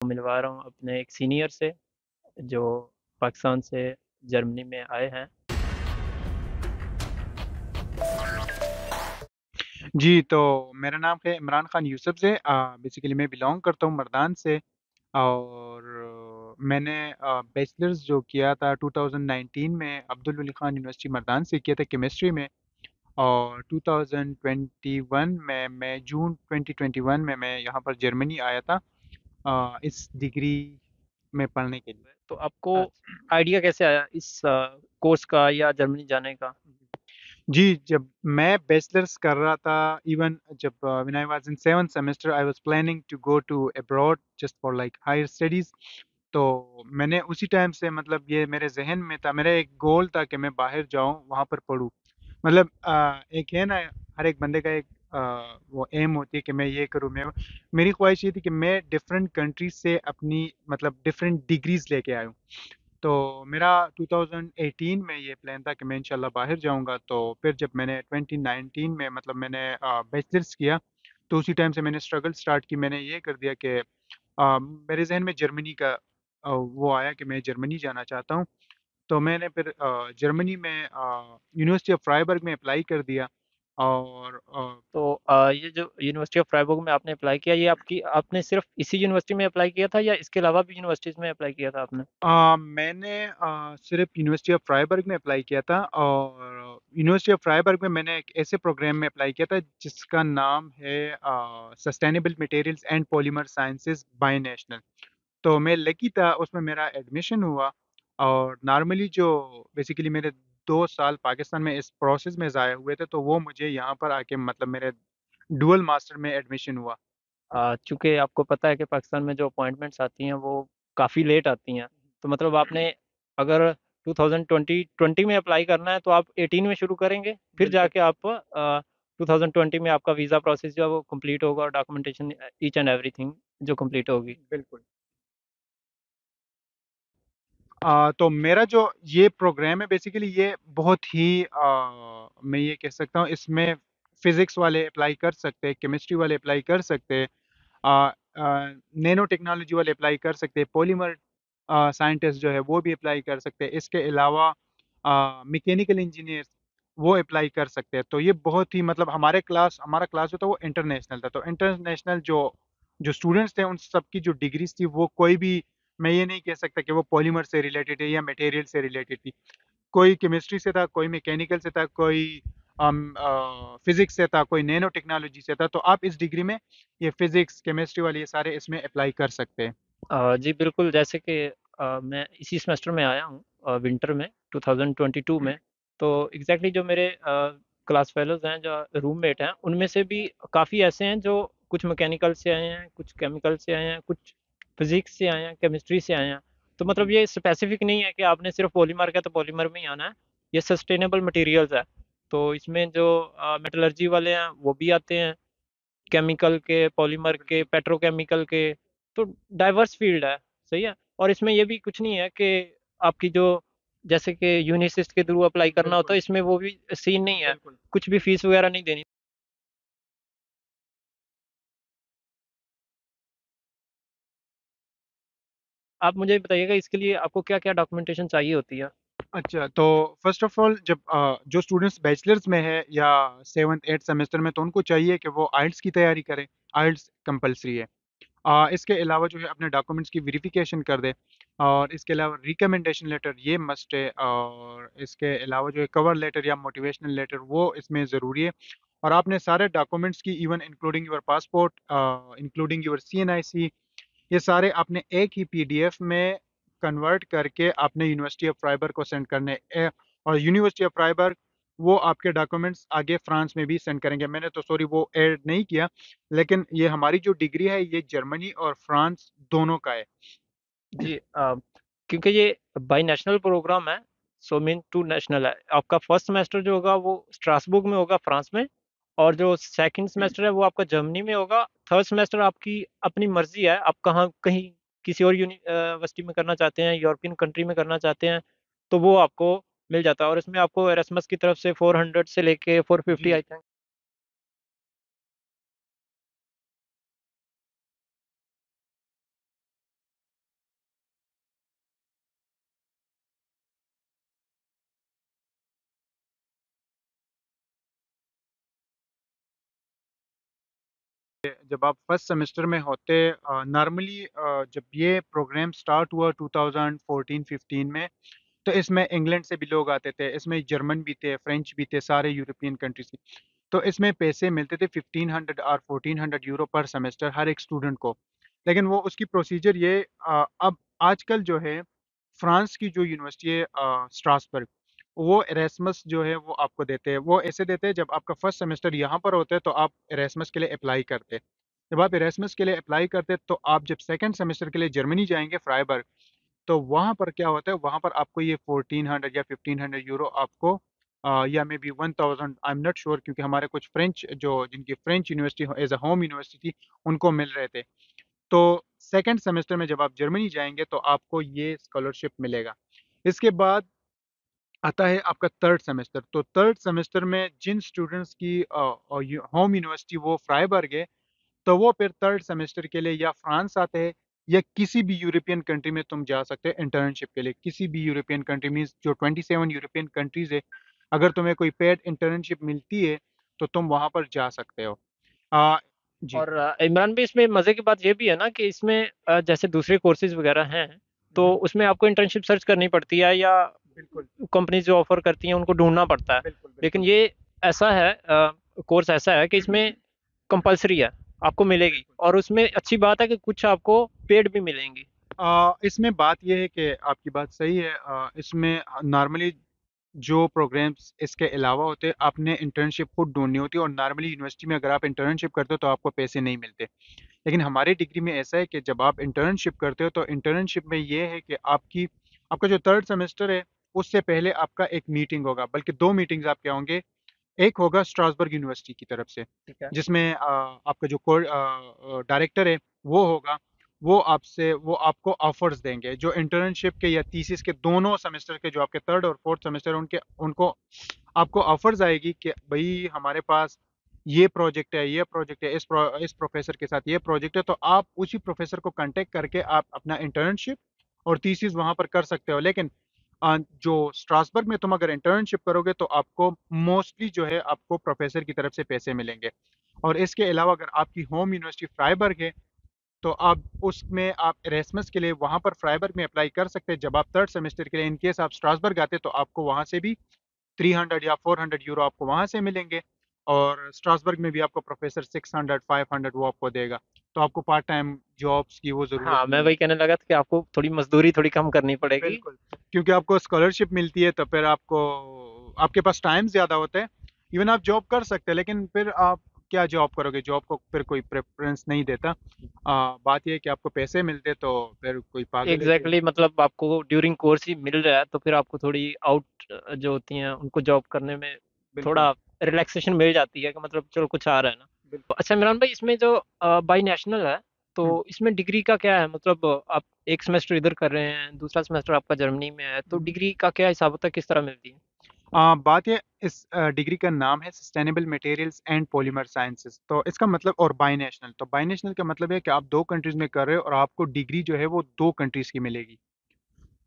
मिलवा रहा हूँ अपने एक सीनियर से जो पाकिस्तान से जर्मनी में आए हैं। जी, तो मेरा नाम है इमरान खान यूसुफ से। बेसिकली मैं बिलोंग करता हूँ मर्दान से। और मैंने बैचलर्स जो किया था 2019 में अब्दुल वली खान यूनिवर्सिटी मर्दान से किया था केमिस्ट्री में। और 2021 में मैं जून 2021 में मैं यहाँ पर जर्मनी आया था इस डिग्री में पढ़ने के लिए। तो आपको अच्छा। आइडिया कैसे आया इस कोर्स का या जर्मनी जाने का? जी, जब मैं बैचलर्स कर रहा था, इवन जब when I was in 7th semester I was planning to go to abroad just for like higher studies. तो मैंने उसी टाइम से मतलब ये मेरे जहन में था, मेरा एक गोल था कि मैं बाहर जाऊं वहां पर पढूं। मतलब एक है ना, हर एक बंदे का एक वो एम होती है कि मैं ये करूं। मैं मेरी ख्वाहिश ये थी कि मैं डिफरेंट कंट्रीज से अपनी मतलब डिफरेंट डिग्रीज लेके आयूं। तो मेरा 2018 में ये प्लान था कि मैं इंशाल्लाह बाहर जाऊंगा। तो फिर जब मैंने 2019 में मतलब मैंने बैचलर्स किया, तो उसी टाइम से मैंने स्ट्रगल स्टार्ट की। मैंने ये कर दिया कि मेरे जहन में जर्मनी का वो आया कि मैं जर्मनी जाना चाहता हूँ। तो मैंने फिर जर्मनी में यूनिवर्सिटी ऑफ फ्राइबर्ग में अप्लाई कर दिया। और तो ये जो यूनिवर्सिटी ऑफ फ्राइबुर्ग में आपने अप्लाई किया, ये आपकी आपने सिर्फ इसी यूनिवर्सिटी में अप्लाई किया था या इसके अलावा भी यूनिवर्सिटीज़ में अप्लाई किया था आपने? मैंने सिर्फ यूनिवर्सिटी ऑफ फ्राइबर्ग में अप्लाई किया था। और यूनिवर्सिटी ऑफ फ्राइबर्ग में मैंने एक ऐसे प्रोग्राम में अप्लाई किया था जिसका नाम है sustainable materials and polymer sciences by national. तो मैं लकी था, उसमें मेरा एडमिशन हुआ। और नॉर्मली जो बेसिकली मेरे 2 साल पाकिस्तान में इस प्रोसेस में ज़ाया हुए थे, तो वो मुझे यहाँ पर आके मतलब मेरे डुअल मास्टर में एडमिशन हुआ। चूँकि आपको पता है कि पाकिस्तान में जो अपॉइंटमेंट्स आती हैं वो काफ़ी लेट आती हैं। तो मतलब आपने अगर 2020 में अप्लाई करना है तो आप 18 में शुरू करेंगे, फिर बिल्कुल। जाके आप 2020 में आपका वीज़ा प्रोसेस जो है वो कंप्लीट होगा और डॉक्यूमेंटेशन ईच एंड एवरीथिंग जो कंप्लीट होगी। बिल्कुल। तो मेरा जो ये प्रोग्राम है बेसिकली ये बहुत ही मैं ये कह सकता हूँ, इसमें फिजिक्स वाले अप्लाई कर सकते हैं, केमिस्ट्री वाले अप्लाई कर सकते हैं, नैनो टेक्नोलॉजी वाले अप्लाई कर सकते हैं, पॉलीमर साइंटिस्ट जो है वो भी अप्लाई कर सकते हैं। इसके अलावा मैकेनिकल इंजीनियर्स वो अप्लाई कर सकते हैं। तो ये बहुत ही मतलब हमारा क्लास जो था वो इंटरनेशनल था। तो इंटरनेशनल जो जो स्टूडेंट्स थे उन सबकी जो डिग्रीज थी वो कोई भी, मैं ये नहीं कह सकता कि वो पॉलीमर से रिलेटेड है या मटेरियल से रिलेटेड थी। कोई केमिस्ट्री से था, कोई मैकेनिकल से था, कोई फिजिक्स से था, कोई नैनो टेक्नोलॉजी से था। तो आप इस डिग्री में ये फिजिक्स केमिस्ट्री वाले ये सारे इसमें अप्लाई कर सकते हैं। जी बिल्कुल, जैसे कि मैं इसी सेमेस्टर में आया हूँ विंटर में 2022 में। तो एग्जैक्टली जो मेरे क्लास फेलोज हैं, जो रूममेट हैं, उनमें से भी काफ़ी ऐसे हैं जो कुछ मैकेनिकल से आए हैं, कुछ केमिकल से आए हैं, कुछ फिजिक्स से आए हैं, केमिस्ट्री से आए हैं। तो मतलब ये स्पेसिफिक नहीं है कि आपने सिर्फ पॉलीमर का तो पॉलीमर में ही आना है। ये सस्टेनेबल मटेरियल्स है। तो इसमें जो मेटलर्जी वाले हैं वो भी आते हैं, केमिकल के, पॉलीमर के, पेट्रोकेमिकल के। तो डाइवर्स फील्ड है। सही है। और इसमें ये भी कुछ नहीं है कि आपकी जो जैसे कि यूनिसिस्ट के थ्रू अप्लाई करना होता बिल्कुल। है, इसमें वो भी सीन नहीं है। बिल्कुल। कुछ भी फीस वगैरह नहीं देनी। आप मुझे बताइएगा इसके लिए आपको क्या क्या डॉक्यूमेंटेशन चाहिए होती है? अच्छा, तो फर्स्ट ऑफ ऑल जब जो स्टूडेंट्स बैचलर्स में है या 7th 8th सेमेस्टर में, तो उनको चाहिए कि वो आइल्स की तैयारी करें। आइल्स कंपलसरी है। इसके अलावा जो है अपने डॉक्यूमेंट्स की वेरिफिकेशन कर दे। और इसके अलावा रिकमेंडेशन लेटर ये मस्ट है। और इसके अलावा जो है कवर लेटर या मोटिवेशनल लेटर वो इसमें ज़रूरी है। और आपने सारे डॉक्यूमेंट्स की even including your passport, including your CNIC, ये सारे आपने एक ही PDF में कन्वर्ट करके आपने यूनिवर्सिटी ऑफ फ्राइबर्ग को सेंड करने और यूनिवर्सिटी ऑफ फ्राइबर्ग वो आपके डॉक्यूमेंट्स आगे फ्रांस में भी सेंड करेंगे। मैंने तो सॉरी वो ऐड नहीं किया, लेकिन ये हमारी जो डिग्री है ये जर्मनी और फ्रांस दोनों का है। जी क्योंकि ये बाई नेशनल प्रोग्राम है, सो मीन टू नेशनल है। आपका फर्स्ट सेमेस्टर जो होगा वो स्ट्रासबुर्ग में होगा, फ्रांस में। और जो सेकंड सेमेस्टर है वो आपका जर्मनी में होगा। थर्ड सेमेस्टर आपकी अपनी मर्जी है, आप कहाँ कहीं किसी और यूनिवर्सिटी में करना चाहते हैं, यूरोपियन कंट्री में करना चाहते हैं, तो वो आपको मिल जाता है। और इसमें आपको एरास्मस की तरफ से 400 से लेके 450 जी। आई थिंक जब आप फर्स्ट सेमेस्टर में होते, नॉर्मली जब ये प्रोग्राम स्टार्ट हुआ 2014-15 में, तो इसमें इंग्लैंड से भी लोग आते थे, इसमें जर्मन भी थे, फ्रेंच भी थे, सारे यूरोपियन कंट्रीज के। तो इसमें पैसे मिलते थे 1500 और 1400 यूरो पर सेमेस्टर हर एक स्टूडेंट को। लेकिन वो उसकी प्रोसीजर ये, अब आजकल जो है फ्रांस की जो यूनिवर्सिटी है स्ट्रासबर्ग, वो एरेस्मस जो है वो आपको देते हैं। वो ऐसे देते हैं, जब आपका फर्स्ट सेमेस्टर यहाँ पर होता है तो आप एरेस्मस के लिए अप्लाई करते हैं। जब आप एरेस्मस के लिए अप्लाई करते हैं तो आप जब सेकंड सेमेस्टर के लिए जर्मनी जाएंगे फ्राइबर्ग, तो वहाँ पर क्या होता है, वहाँ पर आपको ये 1400 या 1500 यूरो आपको, या maybe 1000, I am not sure, क्योंकि हमारे कुछ फ्रेंच जो जिनकी French university as a home university थी उनको मिल रहे थे। तो सेकंड सेमेस्टर में जब आप जर्मनी जाएंगे तो आपको ये स्कॉलरशिप मिलेगा। इसके बाद आता है आपका थर्ड सेमेस्टर। तो थर्ड सेमेस्टर में जिन स्टूडेंट्स की होम यूनिवर्सिटी वो फ्राइबर्ग है, तो वो फिर थर्ड सेमेस्टर के लिए या फ्रांस आते हैं या किसी भी यूरोपियन कंट्री में तुम जा सकते हो इंटर्नशिप के लिए। किसी भी यूरोपियन कंट्री मीन्स जो 27 यूरोपियन कंट्रीज है, अगर तुम्हें कोई पेड इंटर्नशिप मिलती है तो तुम वहां पर जा सकते हो। आ, जी। और इमरान भाई, इसमें मजे की बात ये भी है ना कि इसमें जैसे दूसरे कोर्सेज वगैरह हैं, तो हम्म, उसमें आपको इंटर्नशिप सर्च करनी पड़ती है, या बिल्कुल कंपनी जो ऑफर करती हैं उनको ढूंढना पड़ता है। बिल्कुल लेकिन बिल्कुल। ये ऐसा है, कोर्स ऐसा है कि इसमें कंपलसरी है, आपको मिलेगी, बिल्कुल। और उसमें अच्छी बात है कि कुछ आपको पेड भी मिलेंगी। इसमें बात यह है कि आपकी बात सही है, इसमें नॉर्मली जो प्रोग्राम्स इसके अलावा होते हैं आपने इंटर्नशिप खुद ढूंढनी होती है, और नॉर्मली यूनिवर्सिटी में अगर आप इंटर्नशिप करते हो तो आपको पैसे नहीं मिलते। लेकिन हमारी डिग्री में ऐसा है कि जब आप इंटर्नशिप करते हो तो इंटर्नशिप में ये है कि आपका जो थर्ड सेमेस्टर है उससे पहले आपका एक मीटिंग होगा, बल्कि दो मीटिंग्स आपके होंगे। एक होगा स्ट्रासबर्ग यूनिवर्सिटी की तरफ से, ठीक है। जिसमें आपका जो को डायरेक्टर है वो होगा। वो आपको ऑफर्स देंगे जो इंटर्नशिप के या थीसिस के दोनों सेमेस्टर के, जो आपके थर्ड और फोर्थ सेमेस्टर उनके उनको आपको ऑफर्स आएगी कि भाई हमारे पास ये प्रोजेक्ट है, ये प्रोजेक्ट है, इस प्रोफेसर के साथ ये प्रोजेक्ट है, तो आप उसी प्रोफेसर को कांटेक्ट करके आप अपना इंटर्नशिप और थीसिस वहां पर कर सकते हो। लेकिन जो स्ट्रासबर्ग में तुम अगर इंटर्नशिप करोगे तो आपको मोस्टली जो है आपको प्रोफेसर की तरफ से पैसे मिलेंगे। और इसके अलावा अगर आपकी होम यूनिवर्सिटी फ्राइबर्ग है तो आप उसमें आप एरेस्मस के लिए वहां पर फ्राइबर्ग में अप्लाई कर सकते हैं। जब आप थर्ड सेमेस्टर के लिए इन केस आप स्ट्रासबर्ग आते तो आपको वहां से भी 300 या 400 यूरो आपको वहां से मिलेंगे। और स्ट्रासबर्ग में भी आपको प्रोफेसर 600 500 वो आपको देगा। तो आपको पार्ट टाइम जॉब्स की वो ज़रूरत हाँ, मैं नहीं है। वही कहने लगा था कि आपको थोड़ी मजदूरी थोड़ी कम करनी पड़ेगी। बिल्कुल, क्योंकि आपको स्कॉलरशिप मिलती है तो फिर आपको आपके पास टाइम ज़्यादा होता है। इवन आप जॉब कर सकते हैं, लेकिन फिर आप क्या जॉब करोगे, जॉब को फिर कोई प्रेफरेंस नहीं देता। बात यह है कि आपको पैसे मिलते तो फिर कोई पागल है कि। एग्जैक्टली, मतलब आपको ड्यूरिंग कोर्स ही मिल रहा है, तो फिर आपको थोड़ी आउट जो होती हैं उनको जॉब करने में बिल्कुल थोड़ा रिलैक्सेशन मिल जाती है, कि मतलब चलो कुछ आ रहा है ना। तो बिल्कुल। अच्छा इमरान भाई, इसमें जो बाई नेशनल है, तो हम्म, इसमें डिग्री का क्या है? मतलब आप एक सेमेस्टर इधर कर रहे हैं, दूसरा सेमेस्टर आपका जर्मनी में है, तो हम्म। डिग्री का क्या हिसाब होता है, किस तरह मिलती है? बात ये, इस डिग्री का नाम है sustainable materials and polymer sciences. तो इसका मतलब, और बाई नेशनल, तो बाई नेशनल का मतलब है कि आप दो कंट्रीज में कर रहे हो और आपको डिग्री जो है वो दो कंट्रीज की मिलेगी।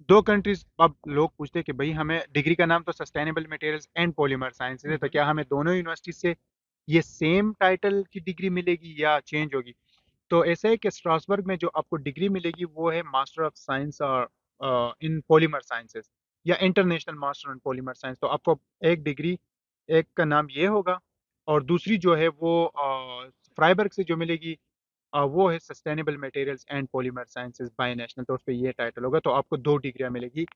दो कंट्रीज। अब लोग पूछते हैं कि भाई हमें डिग्री का नाम तो sustainable materials and polymer sciences है, तो क्या हमें दोनों यूनिवर्सिटी से ये सेम टाइटल की डिग्री मिलेगी या चेंज होगी? तो ऐसा है कि स्ट्रासबर्ग में जो आपको डिग्री मिलेगी वो है मास्टर ऑफ साइंस और इन पॉलीमर साइंसेज, या international master in polymer science. तो आपको एक डिग्री, एक का नाम ये होगा, और दूसरी जो है वो फ्राइबर्ग से जो मिलेगी, वो है sustainable materials and polymer sciences by national. तो उस पर ये टाइटल होगा, तो आपको दो डिग्रियां मिलेगी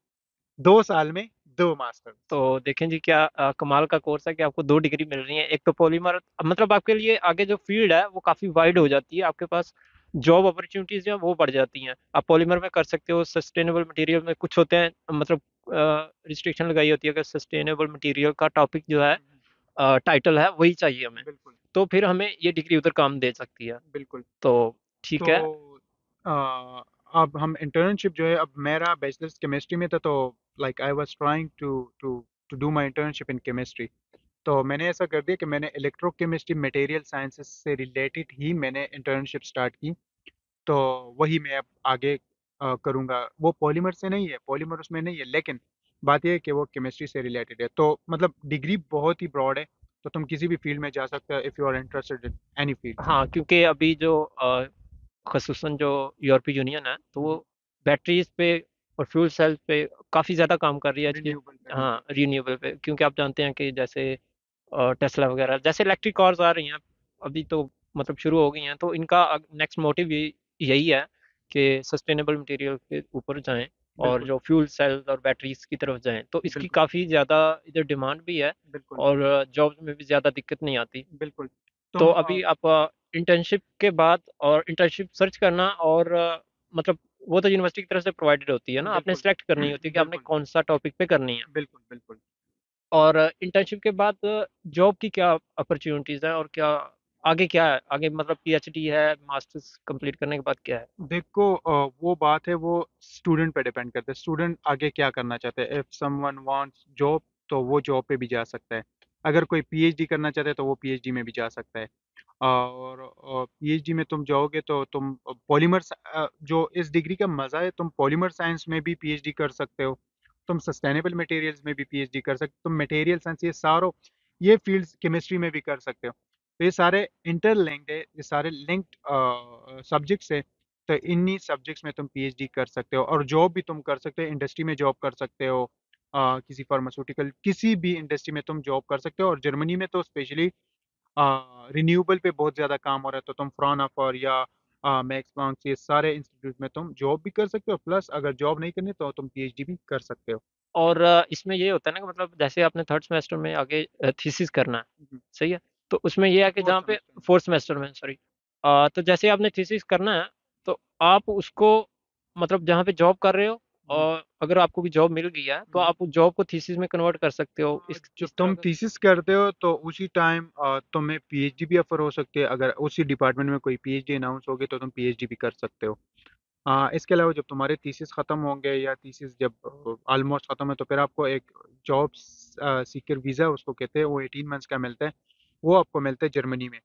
2 साल में, दो मास्टर। तो देखें जी, क्या कमाल का कोर्स है कि आपको दो डिग्री मिल रही है। एक तो पॉलीमर, मतलब आपके लिए आगे जो फील्ड है वो काफ़ी वाइड हो जाती है, आपके पास जॉब अपॉर्चुनिटीज जो है वो बढ़ जाती हैं। आप पॉलीमर में कर सकते हो, सस्टेनेबल मटेरियल में कुछ होते हैं, मतलब रिस्ट्रिक्शन लगाई होती है कि सस्टेनेबल मटेरियल का टॉपिक जो है, टाइटल है वही चाहिए हमें, बिल्कुल तो फिर हमें ये डिग्री उधर काम दे सकती है। बिल्कुल। तो ठीक है। तो आ, अब हम इंटर्नशिप जो है, अब मेरा बैचलर्स केमिस्ट्री में था, तो like I was trying to to to do my internship in chemistry. तो मैंने ऐसा कर दिया कि मैंने इलेक्ट्रोकेमिस्ट्री मटेरियल साइंसेस से रिलेटेड ही मैंने इंटर्नशिप स्टार्ट की। तो वही मैं अब आगे करूँगा। वो पॉलीमर से नहीं है, पॉलीमर उसमें नहीं है, लेकिन बात यह है कि वो केमिस्ट्री से रिलेटेड है। तो मतलब डिग्री बहुत ही ब्रॉड है। तो तुम किसी भी फील्ड में जा सकते हो if you are interested in any field. हाँ, क्योंकि अभी जो खसूसन जो यूरोपीय यूनियन है, तो वो बैटरीज पे और फ्यूल सेल्स पे काफ़ी ज़्यादा काम कर रही है आज के। रिन्यूएबल पे, हाँ। हाँ, रिन्यूएबल पे, क्योंकि आप जानते हैं कि जैसे टेस्ला वगैरह जैसे इलेक्ट्रिक कार्स आ रही हैं अभी, तो मतलब शुरू हो गई हैं, तो इनका नेक्स्ट मोटिव यही है कि सस्टेनेबल मटेरियल के ऊपर जाएं और बिल्कुल जो फ्यूल सेल्स और बैटरीज की तरफ जाएं, तो इसकी बिल्कुल काफ़ी ज़्यादा इधर डिमांड भी है बिल्कुल और जॉब्स में भी ज़्यादा दिक्कत नहीं आती। बिल्कुल। तो तुम अभी आप इंटर्नशिप के बाद और इंटर्नशिप सर्च करना और मतलब वो तो यूनिवर्सिटी की तरफ से प्रोवाइडेड होती है ना, आपने बिल्कुल सेलेक्ट करनी होती है कि आपने बिल्कुल कौन सा टॉपिक पे करनी है। बिल्कुल बिल्कुल। और इंटर्नशिप के बाद जॉब की क्या अपॉर्चुनिटीज़ हैं और क्या आगे क्या है, आगे मतलब पीएचडी है, मास्टर्स कंप्लीट करने के बाद क्या है? देखो वो बात है, वो स्टूडेंट पे डिपेंड करता है, स्टूडेंट आगे क्या करना चाहते हैं। इफ समवन वांट्स जॉब तो वो जॉब पे भी जा सकता है। अगर कोई पीएचडी करना चाहता है तो वो पीएचडी में भी जा सकता है। और पीएचडी में तुम जाओगे तो तुम पॉलीमर, जो इस डिग्री का मज़ा है, तुम पॉलीमर साइंस में भी पीएचडी कर सकते हो, तुम सस्टेनेबल मटेरियल्स में भी पीएचडी कर सकते हो, तुम मटेरियल साइंस, ये सारों ये फील्ड्स, केमिस्ट्री में भी कर सकते हो। तो ये सारे इंटरलिंक्ड है, ये सारे लिंक्ड सब्जेक्ट्स है। तो इन्हीं सब्जेक्ट्स में तुम पीएचडी कर सकते हो और जॉब भी तुम कर सकते हो, इंडस्ट्री में जॉब कर सकते हो। किसी फार्मास्यूटिकल किसी भी इंडस्ट्री में तुम जॉब कर सकते हो। और जर्मनी में तो स्पेशली रिन्यूएबल पे बहुत ज़्यादा काम हो रहा है, तो तुम फ्राउनहोफर या मैक्स प्लांक, ये सारे इंस्टीट्यूट में तुम जॉब भी कर सकते हो, प्लस अगर जॉब नहीं करनी तो तुम पीएचडी भी कर सकते हो। और इसमें ये होता है ना कि मतलब जैसे आपने थर्ड सेमेस्टर में आगे थीसिस करना है, सही है, तो उसमें ये है कि फोर्थ जहाँ पे सेमेस्टर में। फोर्थ सेमेस्टर में, सॉरी, तो जैसे आपने थीसिस करना है, तो आप उसको मतलब जहाँ पे जॉब कर रहे हो, हम्म, और अगर आपको भी जॉब मिल गई है तो हम्म। आप उस जॉब को थीसिस में कन्वर्ट कर सकते हो, जब इस तरह तुम का। थीसिस करते हो तो उसी टाइम तुम्हें पीएचडी भी ऑफर हो सकती है। अगर उसी डिपार्टमेंट में कोई पीएचडी अनाउंस होगी तो तुम पीएचडी भी कर सकते हो। इसके अलावा जब तुम्हारे थीसिस ख़त्म होंगे या थीसिस जब ऑलमोस्ट ख़त्म है तो फिर आपको एक जॉब सीकर वीज़ा उसको कहते हैं, वो 18 मंथ्स का मिलता है। वो आपको मिलता है जर्मनी में।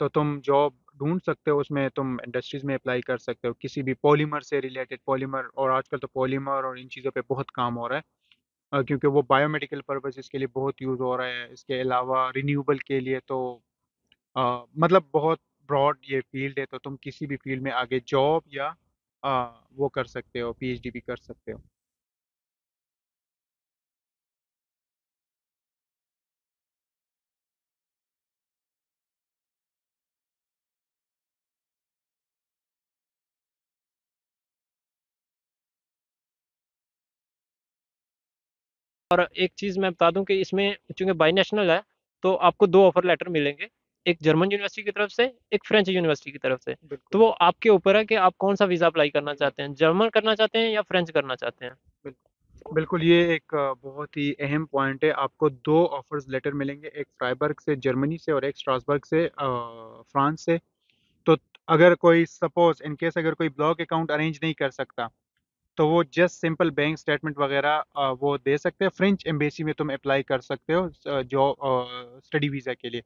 तो तुम जॉब ढूंढ सकते हो, उसमें तुम इंडस्ट्रीज में अप्लाई कर सकते हो, किसी भी पॉलीमर से रिलेटेड, पॉलीमर, और आजकल तो पॉलीमर और इन चीज़ों पे बहुत काम हो रहा है। क्योंकि वो बायोमेडिकल पर्पजेज़ के लिए बहुत यूज़ हो रहा है। इसके अलावा रिन्यूएबल के लिए तो मतलब बहुत ब्रॉड ये फील्ड है, तो तुम किसी भी फील्ड में आगे जॉब या वो कर सकते हो, पीएचडी भी कर सकते हो। और एक चीज़ मैं बता दूं कि इसमें चूंकि बाई नेशनल है, तो आपको दो ऑफर लेटर मिलेंगे, एक जर्मन यूनिवर्सिटी की तरफ से, एक फ्रेंच यूनिवर्सिटी की तरफ से। तो बिल्कुल वो आपके ऊपर है कि आप कौन सा वीज़ा अप्लाई करना वीज़ा। चाहते हैं, जर्मन करना चाहते हैं या फ्रेंच करना चाहते हैं। बिल्कुल बिल्कुल, ये एक बहुत ही अहम पॉइंट है। आपको दो ऑफर्स लेटर मिलेंगे, एक फ्राइबर्ग से जर्मनी से और एक स्ट्रासबर्ग से फ्रांस से। तो अगर कोई सपोज इन केस अगर कोई ब्लॉक अकाउंट अरेंज नहीं कर सकता तो वो जस्ट सिंपल बैंक स्टेटमेंट वगैरह वो दे सकते हैं। फ्रेंच एम्बेसी में तुम अप्लाई कर सकते हो जो स्टडी वीज़ा के लिए।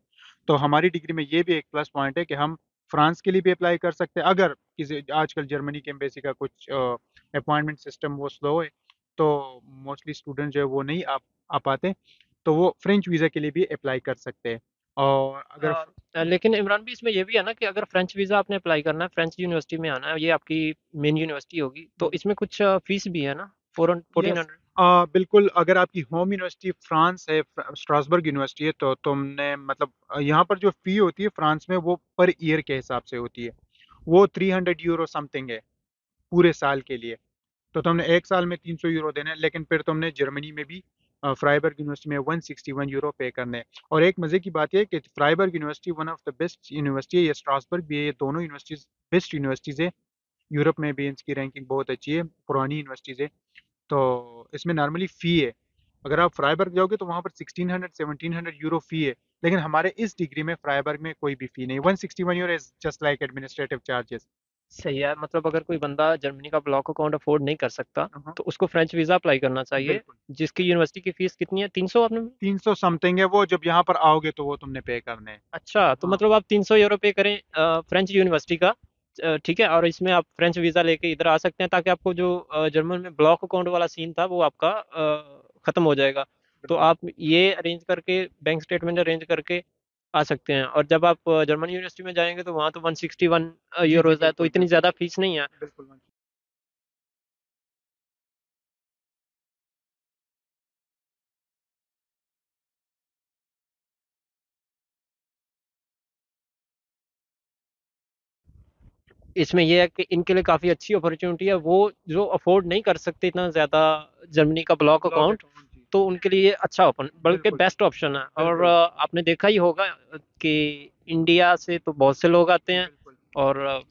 तो हमारी डिग्री में ये भी एक प्लस पॉइंट है कि हम फ्रांस के लिए भी अप्लाई कर सकते हैं। अगर किसी आजकल जर्मनी के एम्बेसी का कुछ अपॉइंटमेंट सिस्टम वो स्लो है, तो मोस्टली स्टूडेंट जो है वो नहीं आ पाते, तो वो फ्रेंच वीज़ा के लिए भी अप्लाई कर सकते हैं। और अगर लेकिन इमरान भी इसमें ये भी है ना कि अगर फ्रेंच वीज़ा आपने अप्लाई करना है, फ्रेंच यूनिवर्सिटी में आना है, ये आपकी मेन यूनिवर्सिटी होगी, तो इसमें कुछ फीस भी है ना, फोर्टीन यस, हंड्रेड बिल्कुल। अगर आपकी होम यूनिवर्सिटी फ्रांस है, स्ट्रासबर्ग यूनिवर्सिटी है, तो तुमने मतलब यहाँ पर जो फ़ी होती है फ्रांस में वो पर ईयर के हिसाब से होती है। वो 300 यूरो समथिंग है पूरे साल के लिए। तो तुमने एक साल में 300 यूरो देने हैं, लेकिन फिर तुमने जर्मनी में भी फ्राइबर्ग यूनिवर्सिटी में 161 यूरो पे करने हैं। और एक मज़े की बात यह है कि Freiburg university one of the best university है, ये स्ट्रासबर्ग भी है, ये दोनों यूनिवर्सिटीज़ बेस्ट यूनिवर्सिटीज़ है। यूरोप में भी इनकी रैंकिंग बहुत अच्छी है, पुरानी यूनिवर्सिटीज़ है। तो इसमें नॉर्मली फ़ी है। अगर आप फ्राइबर्ग जाओगे तो वहाँ पर 1600 1700 यूरो फ़ी है। लेकिन हमारे इस डिग्री में फ्राइबर्ग में कोई भी फ़ी नहीं, 161 euro is just like administrative charges. सही है, मतलब अगर कोई बंदा जर्मनी का ब्लॉक अकाउंट अफोर्ड नहीं कर सकता, तो उसको फ्रेंच वीज़ा अप्लाई करना चाहिए, बिल्कुल। जिसकी यूनिवर्सिटी की फीस कितनी है, 300 आपने। 300 समथिंग है वो, जब यहाँ पर आओगे तो वो तुमने पे करने हैं। अच्छा, तो हाँ मतलब आप 300 यूरो पे करें फ्रेंच यूनिवर्सिटी का, ठीक है, और इसमें आप फ्रेंच वीज़ा लेके इधर आ सकते हैं, ताकि आपको जो जर्मन में ब्लॉक अकाउंट वाला सीन था वो आपका खत्म हो जाएगा। तो बिल्कुल आप ये अरेंज करके, बैंक स्टेटमेंट अरेंज करके आ सकते हैं। और जब आप जर्मन यूनिवर्सिटी में जाएंगे तो वहाँ तो 161 जी जी यूरोज है, तो बिल्कुल इतनी बिल्कुल ज़्यादा फीस नहीं है। बिल्कुल इसमें यह है कि इनके लिए काफ़ी अच्छी अपॉर्चुनिटी है, वो जो अफोर्ड नहीं कर सकते इतना ज़्यादा जर्मनी का ब्लॉक ब्लॉक अकाउंट, अकाउंट जी तो उनके लिए ये अच्छा ओपन, बल्कि बिल्कुल बेस्ट ऑप्शन है। और बिल्कुल आपने देखा ही होगा कि इंडिया से तो बहुत से लोग आते हैं, बिल्कुल और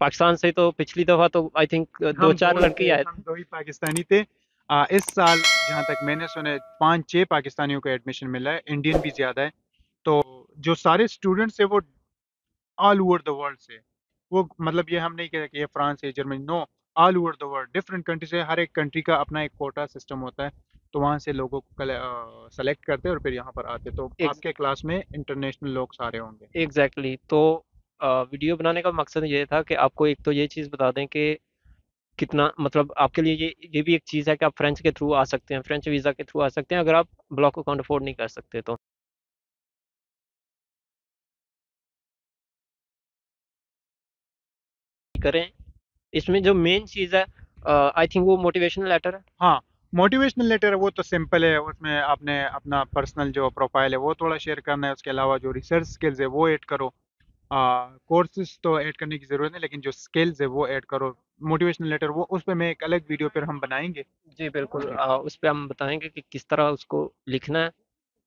पाकिस्तान से तो पिछली दफ़ा तो आई थिंक दो हम चार दो ही लड़के ही थे, आए हम थे। दो ही पाकिस्तानी थे। इस साल जहाँ तक मैंने सुने 5-6 पाकिस्तानियों को एडमिशन मिला है, इंडियन भी ज़्यादा है। तो जो सारे स्टूडेंट्स है वो ऑल ओवर द वर्ल्ड से, वो मतलब ये हम नहीं कह रहे कि ये फ्रांस है Germany, no, all over the world different country से, हर एक कंट्री का अपना एक कोटा सिस्टम होता है। तो वहाँ से लोगों को सेलेक्ट करते हैं और फिर यहाँ पर आते हैं। तो आपके क्लास में इंटरनेशनल लोग सारे होंगे। एग्जैक्टली तो वीडियो बनाने का मकसद ये था कि आपको एक तो ये चीज़ बता दें कि कितना, मतलब आपके लिए ये भी एक चीज़ है कि आप फ्रेंच के थ्रू आ सकते हैं, फ्रेंच वीज़ा के थ्रू आ सकते हैं, अगर आप ब्लॉक अकाउंट अफोर्ड नहीं कर सकते तो करें। इसमें जो मेन चीज़ है, आई थिंक वो मोटिवेशनल लेटर है। हाँ, मोटिवेशनल लेटर वो तो सिंपल है, उसमें आपने अपना पर्सनल जो प्रोफाइल है वो थोड़ा शेयर करना है, उसके अलावा जो रिसर्च स्किल्स है वो ऐड करो। कोर्सेज तो ऐड करने की ज़रूरत नहीं, लेकिन जो स्किल्स है वो ऐड करो। मोटिवेशनल लेटर वो उस पे मैं एक अलग वीडियो पर हम बनाएंगे। जी बिल्कुल, जी उस पे हम बताएंगे कि किस तरह उसको लिखना है।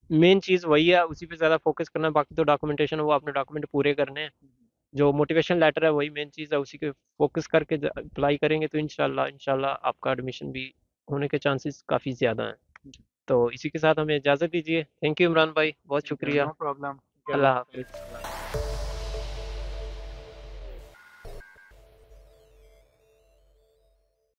मेन चीज़ वही है, उसी पे ज़्यादा फोकस करना है, बाकी तो डॉक्यूमेंटेशन वो आपने डॉक्यूमेंट पूरे करने हैं। जो मोटिवेशन लेटर है वही मेन चीज़ है, उसी के फोकस करके अप्लाई करेंगे तो इंशाल्लाह इंशाल्लाह आपका एडमिशन भी होने के चांसेस काफ़ी ज़्यादा हैं। तो इसी के साथ हमें इजाज़त दीजिए। थैंक यू इमरान भाई, बहुत ठीक है, शुक्रिया। No problem. अल्लाह अल्लाह हाफिज़। हाफिज़।